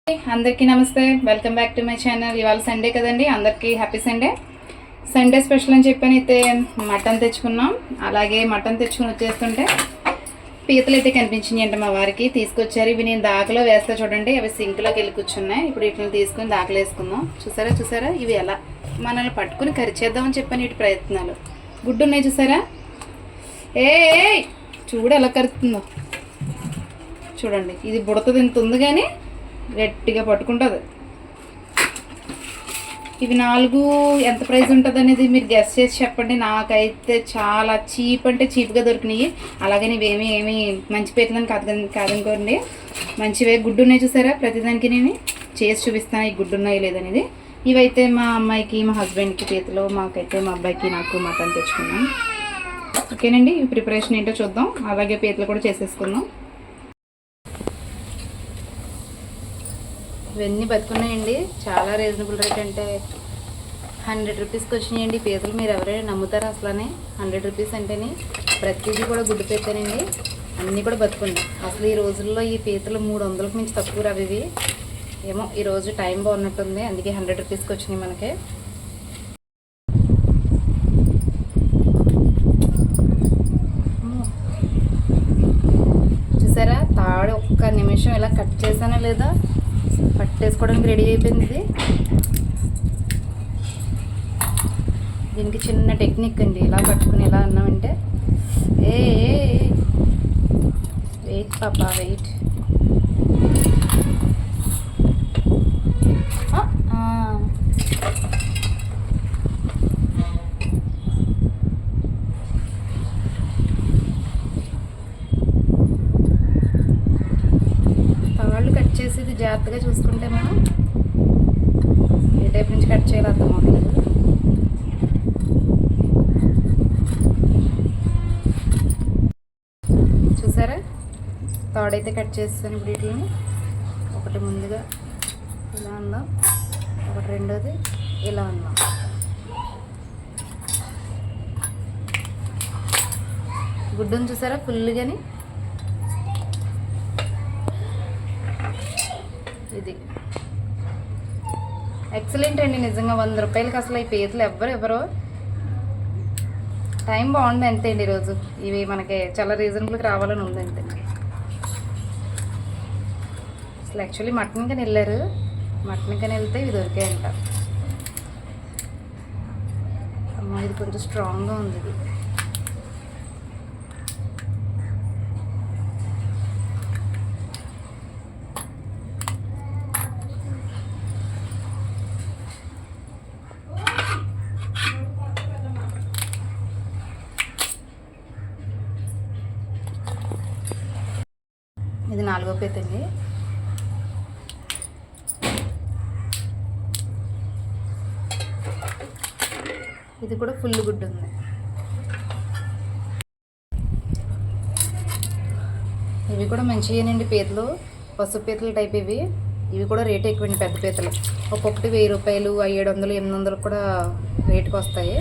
అందరికీ నమస్తే, welcome back to my channel. ఇవాళ సండే కదండి, అందరికీ హ్యాపీ సండే. సండే స్పెషల్ అని చెప్పని అయితే మటన్ తెచ్చుకున్నాం. అలాగే మటన్ తెచ్చుకుని వచ్చేస్తుంటే పీతలు అయితే కనిపించినాయి అంటే మా వారికి తీసుకొచ్చారు. ఇవి నేను దాకలో వేస్తా చూడండి, అవి సింక్లోకి వెళ్ళి కూర్చున్నాయి. ఇప్పుడు వీటిని తీసుకుని దాకలో వేసుకుందాం. చూసారా ఇవి ఎలా మనల్ని పట్టుకుని కరిచేద్దామని చెప్పని వీటి ప్రయత్నాలు. గుడ్డు ఉన్నాయి చూసారా, ఏ చూడు ఎలా కరుతుందో చూడండి. ఇది బుడతది ఇంత ఉంది కానీ గట్టిగా పట్టుకుంటుంది. ఇవి 4 ఎంత ప్రైస్ ఉంటుంది అనేది మీరు గెస్ చేసి చెప్పండి. నాకైతే చాలా చీప్ అంటే చీప్గా దొరికినాయి. అలాగని ఇవేమీ మంచి పీతలని కాదనుకోండి, మంచివే. గుడ్డు ఉన్నాయి చూసారా, ప్రతిదానికి నేను చేసి చూపిస్తాను ఈ గుడ్డు ఉన్నాయి లేదనేది. ఇవైతే మా అమ్మాయికి మా హస్బెండ్కి పీతలు, మాకైతే మా అబ్బాయికి నాకు మటన్ తెచ్చుకున్నాం. ఓకేనండి, ఈ ప్రిపరేషన్ ఏంటో చూద్దాం. అలాగే పీతలు కూడా చేసేసుకుందాం. ఇవన్నీ బతుకున్నాయండి, చాలా రీజనబుల్ రేట్. అంటే 100 రూపీస్కి వచ్చినాయండి పీతలు. మీరు ఎవరైనా నమ్ముతారా అసలనే? 100 రూపీస్ అంటేనే ప్రతిదీ కూడా గుడ్డు పీతనండి, అన్నీ కూడా బతుకున్నాయి. అసలు ఈ రోజుల్లో ఈ పీతలు 300కి మించి తక్కువ రవి. ఏమో ఈరోజు టైం బాగున్నట్టుంది, అందుకే 100 రూపీస్కి వచ్చినాయి మనకి. చూసారా, తాడు ఒక్క నిమిషం ఇలా కట్ చేసానా లేదా పట్టేసుకోవడానికి రెడీ అయిపోయింది. ఇది దీనికి చిన్న టెక్నిక్ అండి. ఇలా పట్టుకుని ఎలా అన్నామంటే, వెయిట్ పాపా వెయిట్. తాళ్ళు కట్ చేసేది జాగ్రత్తగా చూసుకుంటే మనం ఏ టైప్ నుంచి కట్ చేయాలో అర్థం అవ్వట్లేదు. చూసారా, తాడైతే కట్ చేస్తాను. ఇప్పుడు వీటిని ఒకటి ముందుగా ఇలా ఉందాం, ఒకటి రెండోది ఇలా ఉందాం. గుడ్డును చూసారా ఫుల్గాని. ఇది ఎక్సలెంట్ అండి, నిజంగా 100 రూపాయలకి అసలు ఈ పీతలు ఎవరో. టైం బాగుంది అంతే అండి ఈరోజు. ఇవి మనకి చాలా రీజనబుల్గా రావాలని ఉంది అంతే. అసలు యాక్చువల్లీ మటన్ కానీ వెళ్ళారు, మటన్ కానీ వెళ్తే ఇవి దొరికాయంట. అమ్మ ఇది కొంచెం స్ట్రాంగ్గా ఉంది. ఇది 4వ పీత అండి. ఇది కూడా ఫుల్ గుడ్డు ఉంది. ఇవి కూడా మంచిగానండి పీతలు, పసుపు పీతలు టైప్. ఇవి కూడా రేట్ ఎక్కువండి, పెద్ద పీతలు. ఒక్కొక్కటి 1000 రూపాయలు, 700, 800 కూడా రేటుకి వస్తాయి.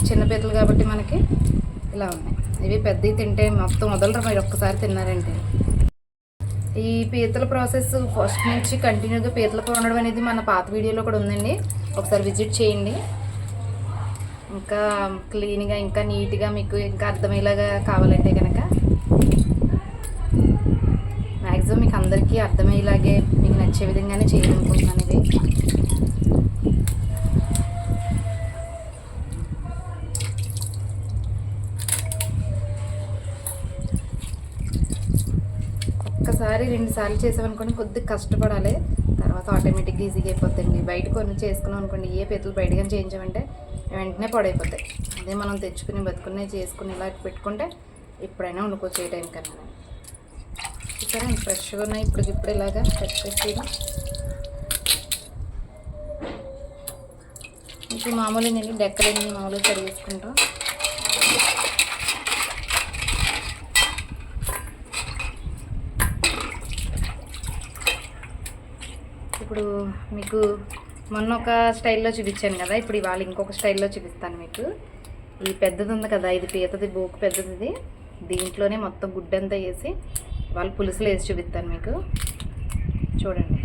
చిన్న పీతలు కాబట్టి మనకి ఇలా ఉన్నాయి. ఇవి పెద్దవి తింటే మొత్తం వదలరు మీరు ఒక్కసారి తిన్నారంటే. ఈ పీతల ప్రాసెస్ ఫస్ట్ నుంచి కంటిన్యూగా పీతలతో ఉండడం అనేది మన పాత వీడియోలో కూడా ఉందండి, ఒకసారి విజిట్ చేయండి. ఇంకా క్లీన్గా ఇంకా నీట్గా మీకు ఇంకా అర్థమయ్యేలాగా కావాలంటే కనుక మ్యాక్సిమం మీకు అందరికీ అర్థమయ్యేలాగే మీకు నచ్చే విధంగానే చేయాలనుకుంటున్నాను. ఇది ఒక్కసారి 2 సార్లు చేసామనుకోండి, కొద్దిగా కష్టపడాలి, తర్వాత ఆటోమేటిక్గా ఈజీగా అయిపోతుంది. బయట కొన్ని చేసుకున్నాం అనుకోండి, ఏ పీతలు బయటగా చేయించామంటే వెంటనే పాడైపోతాయి. అదే మనం తెచ్చుకుని బతుకునే చేసుకుని ఇలా పెట్టుకుంటే ఎప్పుడైనా వండుకోవచ్చు ఏ టైం కన్నా. సరే ఫ్రెష్గా ఉన్నాయి ఇప్పుడు ఇలాగా కట్ చేసి ఇప్పుడు మామూలు నేను డెక్కలేని మామూలుగా కట్ చేసుకుంటాం. ఇప్పుడు మీకు మొన్న ఒక స్టైల్లో చూపించాను కదా, ఇప్పుడు ఇవాళ ఇంకొక స్టైల్లో చూపిస్తాను మీకు. ఈ పెద్దది ఉంది కదా, ఇది పీతది, బోకు పెద్దది. దీంట్లోనే మొత్తం గుడ్డంతా వేసి వాళ్ళు పులుసులు వేసి చూపిస్తాను మీకు. చూడండి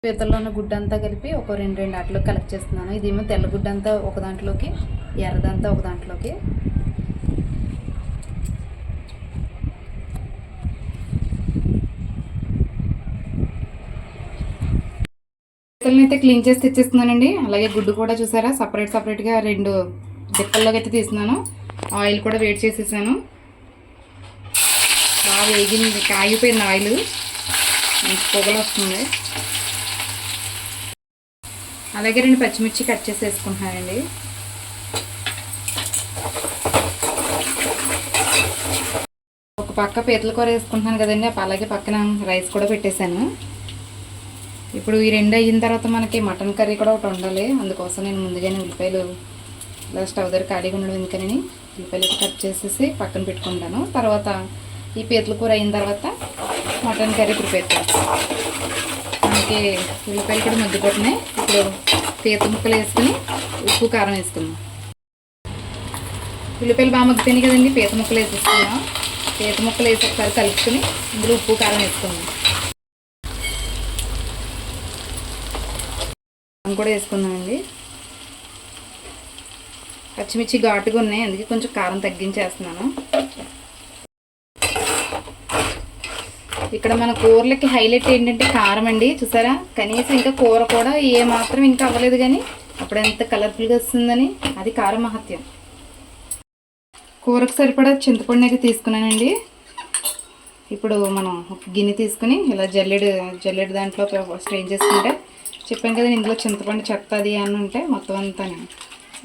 పీతల్లో ఉన్న గుడ్డ అంతా కలిపి ఒక రెండు రెండు అట్లు కలెక్ట్ చేస్తున్నాను. ఇదేమో తెల్ల గుడ్డ అంతా ఒక దాంట్లోకి, ఎర్రదంతా ఒక దాంట్లోకి. పీతల్ని అయితే క్లీన్ చేసి తెచ్చేస్తున్నానండి. అలాగే గుడ్డు కూడా చూసారా సపరేట్గా రెండు డిప్పల్లోకి అయితే తీస్తున్నాను. ఆయిల్ కూడా వేడి చేసేసాను. బాగా వేగింది, కాగిపోయింది ఆయిల్, మంచి పొగలు వస్తుంది. అలాగే రెండు పచ్చిమిర్చి కట్ చేసి వేసుకుంటున్నానండి. ఒక పక్క పీతల కూర వేసుకుంటున్నాను కదండి, అలాగే పక్కన రైస్ కూడా పెట్టేశాను. ఇప్పుడు ఈ రెండు అయిన తర్వాత మనకి మటన్ కర్రీ కూడా ఒకటి ఉండాలి. అందుకోసం నేను ముందుగానే ఉల్లిపాయలు ఇలా స్టవ్ దగ్గర ఖాళీగా ఉండడం ఎందుకని ఉల్లిపాయలు కట్ చేసేసి పక్కన పెట్టుకుంటాను. తర్వాత ఈ పీతల కూర అయిన తర్వాత మటన్ కర్రీ ప్రిపేర్ చేస్తాను. మనకి ఉల్లిపాయలు కూడా మగ్గిపోతున్నాయి. ఇప్పుడు పీత ముక్కలు వేసుకుని ఉప్పు కారం వేసుకుందాం. ఉల్లిపాయలు బాగా మగ్గిపోయినాయి కదండి, పీత ముక్కలు వేసేసుకున్నాం. పీత ముక్కలు వేసి ఒకసారి కలుపుకొని ఇందులో ఉప్పు కారం వేసుకుందాం. కూడా వేసుకుందామండి. పచ్చిమిర్చి ఘాటుగా ఉన్నాయి, అందుకే కొంచెం కారం తగ్గించేస్తున్నాను. ఇక్కడ మన కూరలకి హైలైట్ ఏంటంటే కారం అండి. చూసారా, కనీసం ఇంకా కూర కూడా ఏ మాత్రం ఇంకా అవ్వలేదు కానీ అప్పుడు ఎంత కలర్ఫుల్గా వస్తుందని, అది కారం మహత్యం. కూరకు సరిపడా చింతపండు అయితే తీసుకున్నానండి. ఇప్పుడు మనం ఒక గిన్నె తీసుకుని ఇలా జల్లెడు దాంట్లో స్ట్రెయిన్ చేసుకుంటే, చెప్పాను కదా ఇందులో చింతపండు చెత్తది అని ఉంటే మొత్తం అంతా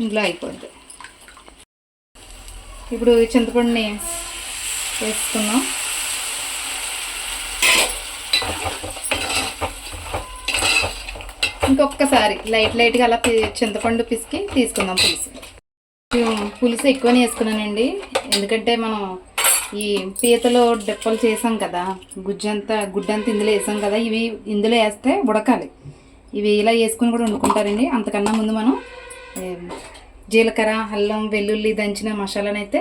ఇందులో అయిపోద్ది. ఇప్పుడు చింతపండుని వేసుకున్నాం. ఇంకొకసారి లైట్గా అలా చింతపండు పిసికి తీసుకుందాం. పులుసు ఎక్కువనే వేసుకున్నానండి, ఎందుకంటే మనం ఈ పీతలో డిప్పలు చేసాం కదా, గుడ్డంతా ఇందులో వేసాం కదా, ఇవి ఇందులో వేస్తే ఉడకాలి. ఇవి ఇలా వేసుకుని కూడా వండుకుంటారండి. అంతకన్నా ముందు మనం జీలకర్ర, అల్లం, వెల్లుల్లి దంచిన మసాలాను అయితే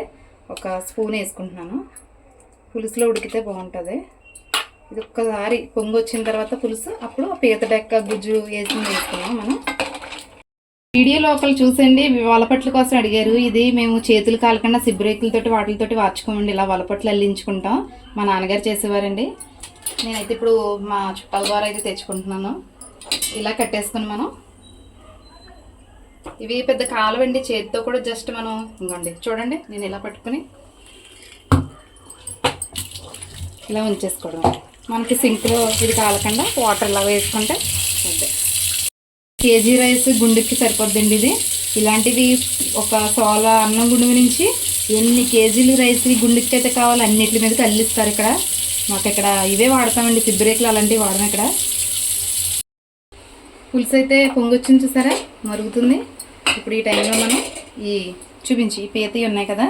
ఒక స్పూన్ వేసుకుంటున్నాను. పులుసులో ఉడికితే బాగుంటుంది. ఇది ఒక్కసారి పొంగి వచ్చిన తర్వాత పులుసు, అప్పుడు పీత డెక్క గుజ్జు వేసుకున్నాం మనం. వీడియో లోపల చూసండి వలపట్ల కోసం అడిగారు. ఇది మేము చేతులు కాలకుండా సిబ్బరేకులతోటి వాటితోటి వాచుకోమండి, ఇలా వలపట్లు అల్లించుకుంటాం. మా నాన్నగారు చేసేవారండి. నేనైతే ఇప్పుడు మా చుట్టాల ద్వారా అయితే తెచ్చుకుంటున్నాను. ఇలా కట్టేసుకుని మనం, ఇవి పెద్ద కాలవండి, చేతితో కూడా జస్ట్ మనం ఇంకోండి చూడండి, నేను ఇలా పట్టుకుని ఇలా ఉంచేసుకోవడం. మనకి సింక్లో ఇది కాలకుండా వాటర్ ఇలా వేసుకుంటే అంతే. కేజీ రైస్ గుండెకి సరిపోద్దండి ఇది. ఇలాంటివి ఒక సోల అన్నం గుండు నుంచి ఎన్ని కేజీలు రైస్ ఈ గుండెకి అయితే కావాలి అన్నిటి మీదకి అల్లిస్తారు. ఇక్కడ మాకు ఇక్కడ ఇవే వాడతామండి, సిబ్బరేకులు అలాంటివి వాడము. ఇక్కడ పులుసు అయితే పొంగొచ్చింది చూసారా, మరుగుతుంది. ఇప్పుడు ఈ టైంలో మనం ఈ పీతవి ఉన్నాయి కదా,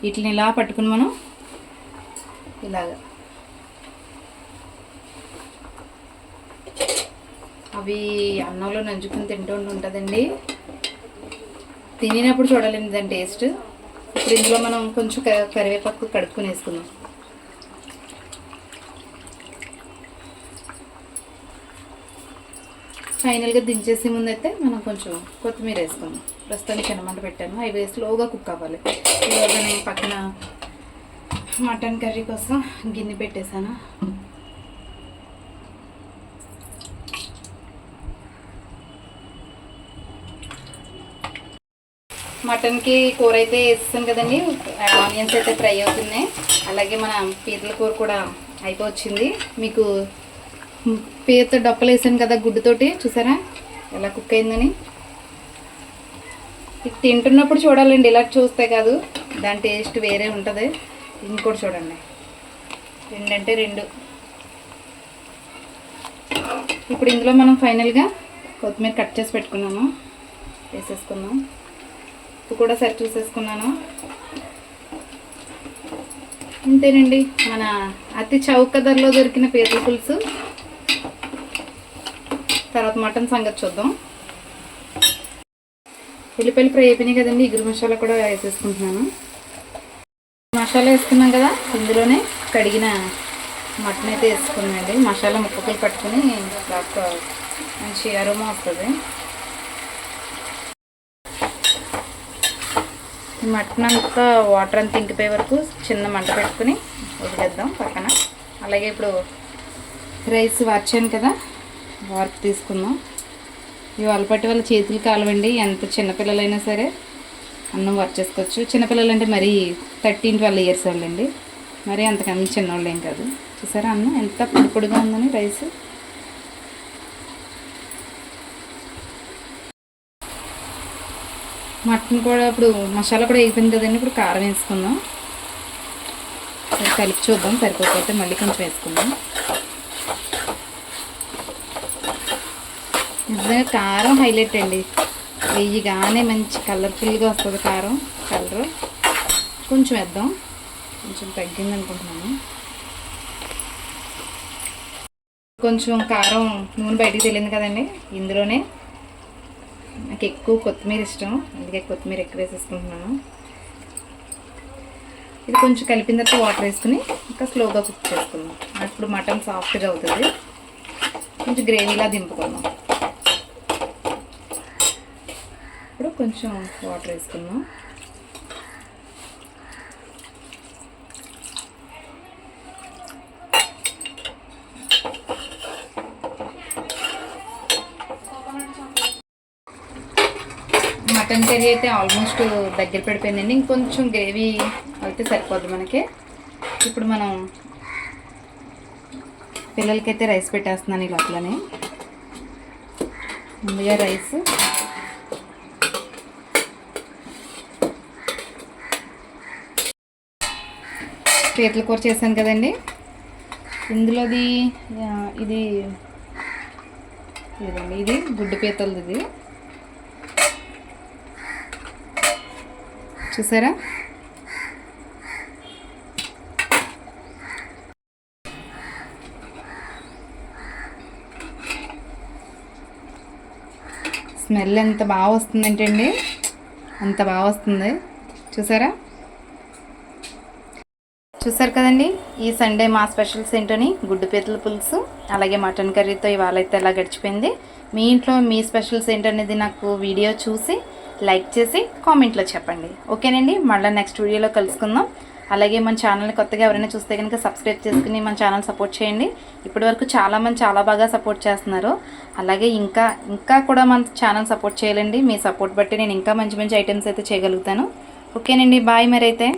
వీటిని ఇలా పట్టుకుని మనం ఇలాగా అవి అన్నంలో నంచుకుని తింటూ ఉంటుందండి. తినేటప్పుడు చూడాలండి దాని టేస్ట్. ఇప్పుడు ఇందులో మనం కొంచెం కరివేపాకు కడుక్కుని వేసుకుందాం. ఫైనల్గా దించేసే ముందు అయితే మనం కొంచెం కొత్తిమీర వేసుకుందాం. ప్రస్తుతానికి చిన్నమంట పెట్టాను, అవి వేసి స్లోగా కుక్ అవ్వాలి. ఇవాళ నేను పక్కన మటన్ కర్రీ కోసం గిన్నె పెట్టేశాను. మటన్కి కూర అయితే వేస్తాను కదండి, ఆనియన్స్ అయితే ఫ్రై అవుతున్నాయి. అలాగే మన పీతల కూర కూడా అయిపోవచ్చింది. మీకు పీత డొప్పలు వేసాను కదా గుడ్డుతోటి, చూసారా ఎలా కుక్ అయిందని. తింటున్నప్పుడు చూడాలండి, ఇలా చూస్తే కాదు, దాని టేస్ట్ వేరే ఉంటుంది. ఇంకోటి చూడండి, రెండంటే రెండు. ఇప్పుడు ఇందులో మనం ఫైనల్గా కొత్తిమీర కట్ చేసి పెట్టుకున్నాము, వేసేసుకుందాం. ఉప్పు కూడా సరి చూసేసుకున్నాను. అంతేనండి, మన అతి చౌక ధరలో దొరికిన పీతల పులుసు. తర్వాత మటన్ సంగతి చూద్దాం. ఉల్లిపాయలు ఫ్రై అయిపోయినాయి కదండి, ఇగురు మసాలా కూడా వేసేసుకుంటున్నాను. మసాలా వేసుకున్నాం కదా, ఇందులోనే కడిగిన మటన్ అయితే వేసుకుందండి. మసాలా ముక్కలు పట్టుకుని మంచి అరోమా వస్తుంది. ఈ మటన్ అంతా వాటర్ అంతా ఇంకిపోయే వరకు చిన్న మంట పెట్టుకుని వదిలేద్దాం పక్కన. అలాగే ఇప్పుడు రైస్ వార్చాను కదా, వార్పు తీసుకుందాం. ఇవి అలపట్టి వాళ్ళ చేతులు కాలవండి. ఎంత చిన్నపిల్లలైనా సరే అన్నం వార్చేసుకోవచ్చు. చిన్నపిల్లలు అంటే మరీ 13-12 ఇయర్స్ వాళ్ళండి, మరీ అంతకన్నా చిన్నవాళ్ళు ఏం కాదు. చూసారా అన్నం ఎంత పొడి పొడిగా ఉందని రైస్. మటన్ కూడా ఇప్పుడు మసాలా కూడా వేగిపోయింది కదండి. ఇప్పుడు కారం వేసుకుందాం. కలిపి చూద్దాం, సరిపోతే మళ్ళీ కొంచెం వేసుకుందాం. నిజంగా కారం హైలైట్ అండి. వేయగానే మంచి కలర్ఫుల్గా వస్తుంది కారం కలరు. కొంచెం వేద్దాం, కొంచెం తగ్గింది అనుకుంటున్నాను. కొంచెం కారం నూనె బయటికి తెలియదు కదండి. ఇందులోనే నాకు ఎక్కువ కొత్తిమీర ఇష్టం, అందుకే కొత్తిమీర ఎక్కువ వేసేసుకుంటున్నాను. ఇది కొంచెం కలిపిన తర్వాత వాటర్ వేసుకుని ఇంకా స్లోగా కుక్ చేసుకుందాం. అప్పుడు మటన్ సాఫ్ట్గా అవుతుంది. కొంచెం గ్రేవీలా దింపుకుందాం. ఇప్పుడు కొంచెం వాటర్ వేసుకుందాం. మటన్ కర్రీ అయితే ఆల్మోస్ట్ దగ్గర పడిపోయిందండి. ఇంకొంచెం గ్రేవీ అయితే సరిపోద్ది మనకి. ఇప్పుడు మనం పిల్లలకైతే రైస్ పెట్టేస్తున్నాను ఈ లోపలనే. ముందుగా రైస్, పీతల కూర చేశాను కదండి. ఇందులోది ఇది లేదండి, ఇది గుడ్డు పీతలది. ఇది చూసారా, స్మెల్ ఎంత బాగా వస్తుందంటే అండి, అంత బాగా వస్తుంది. చూసారు కదండి. ఈ సండే మా స్పెషల్స్ ఏంటని గుడ్డు పీతల పులుసు అలాగే మటన్ కర్రీతో ఇవాళ అయితే ఎలా గడిచిపోయింది. మీ ఇంట్లో మీ స్పెషల్స్ ఏంటనేది నాకు వీడియో చూసి లైక్ చేసి కామెంట్లో చెప్పండి. ఓకేనండి, మళ్ళీ నెక్స్ట్ వీడియోలో కలుసుకుందాం. అలాగే మన ఛానల్ని కొత్తగా ఎవరైనా చూస్తే కనుక సబ్స్క్రైబ్ చేసుకుని మన ఛానల్ సపోర్ట్ చేయండి. ఇప్పటివరకు చాలామంది చాలా బాగా సపోర్ట్ చేస్తున్నారు. అలాగే ఇంకా కూడా మన ఛానల్ సపోర్ట్ చేయాలండి. మీ సపోర్ట్ బట్టి నేను ఇంకా మంచి మంచి ఐటమ్స్ అయితే చేయగలుగుతాను. ఓకేనండి, బాయ్. మరి అయితే